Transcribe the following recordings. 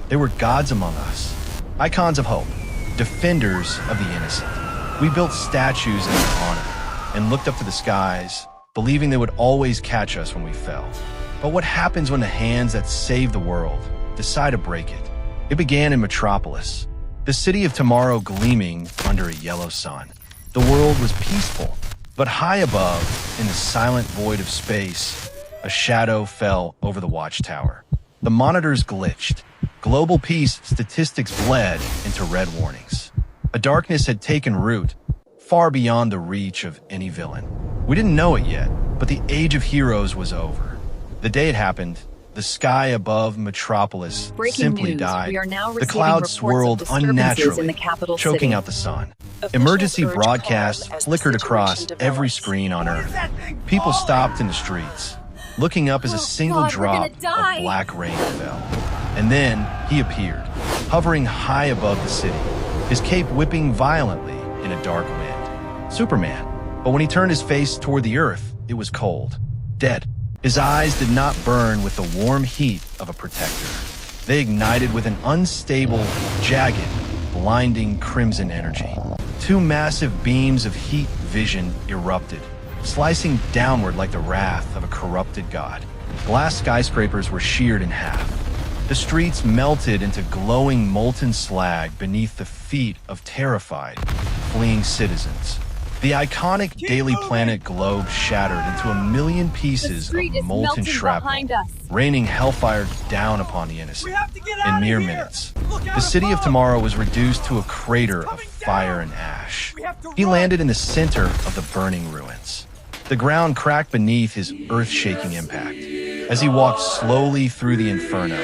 They were gods among us, icons of hope, defenders of the innocent. We built statues in their honor and looked up to the skies, believing they would always catch us when we fell. But what happens when the hands that save the world decide to break it? It began in Metropolis, the city of tomorrow gleaming under a yellow sun. The world was peaceful, but high above, in the silent void of space, a shadow fell over the watchtower. The monitors glitched. Global peace statistics bled into red warnings. A darkness had taken root, far beyond the reach of any villain. We didn't know it yet, but the age of heroes was over. The day it happened, the sky above Metropolis simply died. The clouds swirled unnaturally, choking out the sun. Emergency broadcasts flickered across every screen on Earth. People stopped in the streets, looking up as a single drop of black rain fell. And then he appeared, hovering high above the city, his cape whipping violently in a dark wind. Superman. But when he turned his face toward the earth, it was cold, dead. His eyes did not burn with the warm heat of a protector. They ignited with an unstable, jagged, blinding crimson energy. Two massive beams of heat vision erupted, slicing downward like the wrath of a corrupted god. Glass skyscrapers were sheared in half. The streets melted into glowing molten slag beneath the feet of terrified, fleeing citizens. The iconic Daily Planet globe shattered into a million pieces of molten shrapnel, raining hellfire down upon the innocent in mere minutes. The city of tomorrow was reduced to a crater of fire and ash. He landed in the center of the burning ruins. The ground cracked beneath his earth-shaking impact. As he walked slowly through the inferno,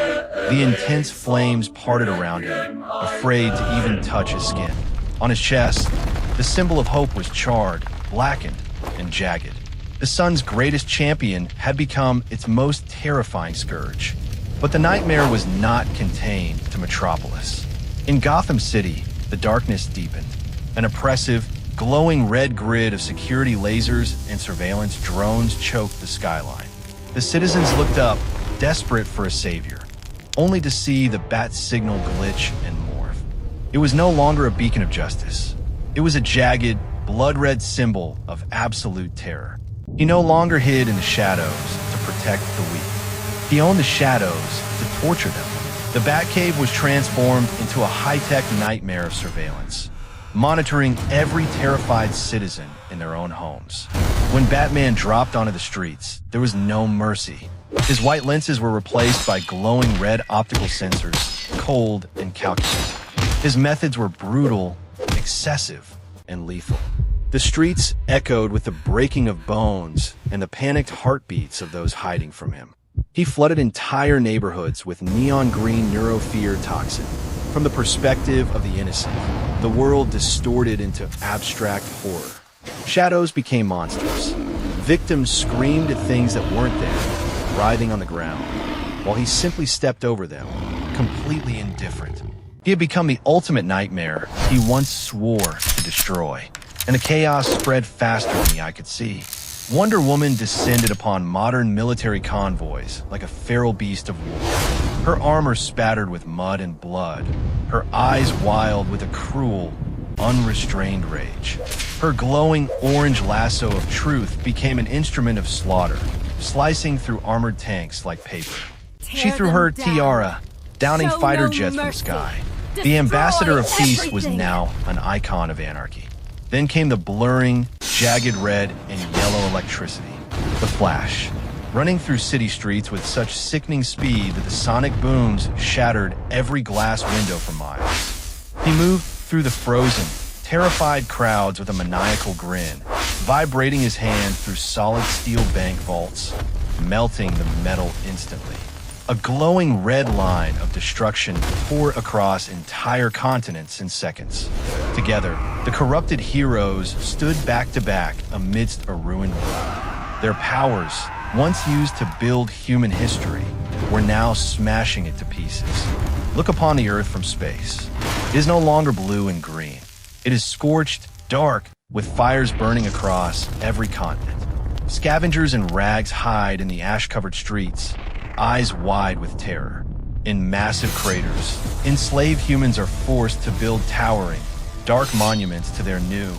the intense flames parted around him, afraid to even touch his skin. On his chest, the symbol of hope was charred, blackened, and jagged. The sun's greatest champion had become its most terrifying scourge. But the nightmare was not contained to Metropolis. In Gotham City, the darkness deepened. An oppressive, glowing red grid of security lasers and surveillance drones choked the skyline. The citizens looked up, desperate for a savior, only to see the bat signal glitch and morph. It was no longer a beacon of justice. It was a jagged, blood-red symbol of absolute terror. He no longer hid in the shadows to protect the weak. He owned the shadows to torture them. The Batcave was transformed into a high-tech nightmare of surveillance, monitoring every terrified citizen in their own homes. When Batman dropped onto the streets, there was no mercy. His white lenses were replaced by glowing red optical sensors, cold and calculated. His methods were brutal, excessive, and lethal. The streets echoed with the breaking of bones and the panicked heartbeats of those hiding from him. He flooded entire neighborhoods with neon green neurofear toxin. From the perspective of the innocent, the world distorted into abstract horror. Shadows became monsters. Victims screamed at things that weren't there, writhing on the ground, while he simply stepped over them, completely indifferent. He had become the ultimate nightmare he once swore to destroy, and the chaos spread faster than the eye could see. Wonder Woman descended upon modern military convoys like a feral beast of war, her armor spattered with mud and blood, her eyes wild with a cruel, unrestrained rage. Her glowing orange lasso of truth became an instrument of slaughter, slicing through armored tanks like paper. She threw her tiara, downing fighter jets from the sky. The ambassador of peace was now an icon of anarchy. Then came the blurring, jagged red and yellow electricity. The Flash, running through city streets with such sickening speed that the sonic booms shattered every glass window for miles. He moved through the frozen, terrified crowds with a maniacal grin, vibrating his hand through solid steel bank vaults, melting the metal instantly. A glowing red line of destruction tore across entire continents in seconds. Together, the corrupted heroes stood back to back amidst a ruined world. Their powers, once used to build human history, were now smashing it to pieces. Look upon the Earth from space. It is no longer blue and green. It is scorched, dark, with fires burning across every continent. Scavengers in rags hide in the ash-covered streets, eyes wide with terror. in massive craters. Enslaved humans are forced to build towering, dark monuments to their new,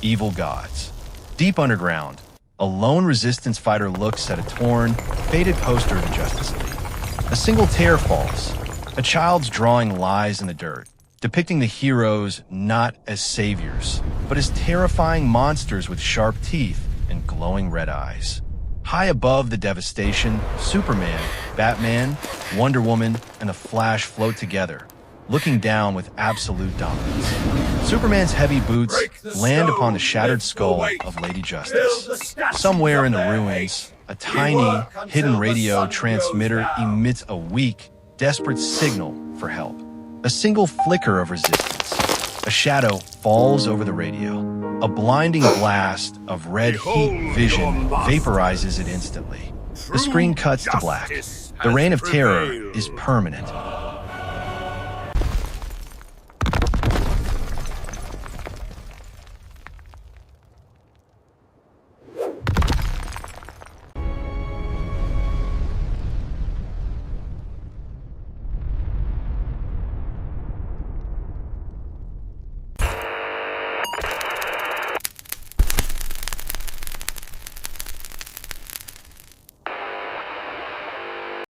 evil gods. Deep underground, a lone resistance fighter looks at a torn, faded poster of the Justice League. A single tear falls. A child's drawing lies in the dirt, depicting the heroes not as saviors, but as terrifying monsters with sharp teeth and glowing red eyes. High above the devastation, Superman, Batman, Wonder Woman, and the Flash float together, looking down with absolute dominance. Superman's heavy boots land upon the shattered skull of Lady Justice. Somewhere in the ruins, a tiny, hidden radio transmitter emits a weak, desperate signal for help. A single flicker of resistance. A shadow falls over the radio. A blinding blast of red heat vision vaporizes it instantly. The screen cuts to black. The reign of terror is permanent.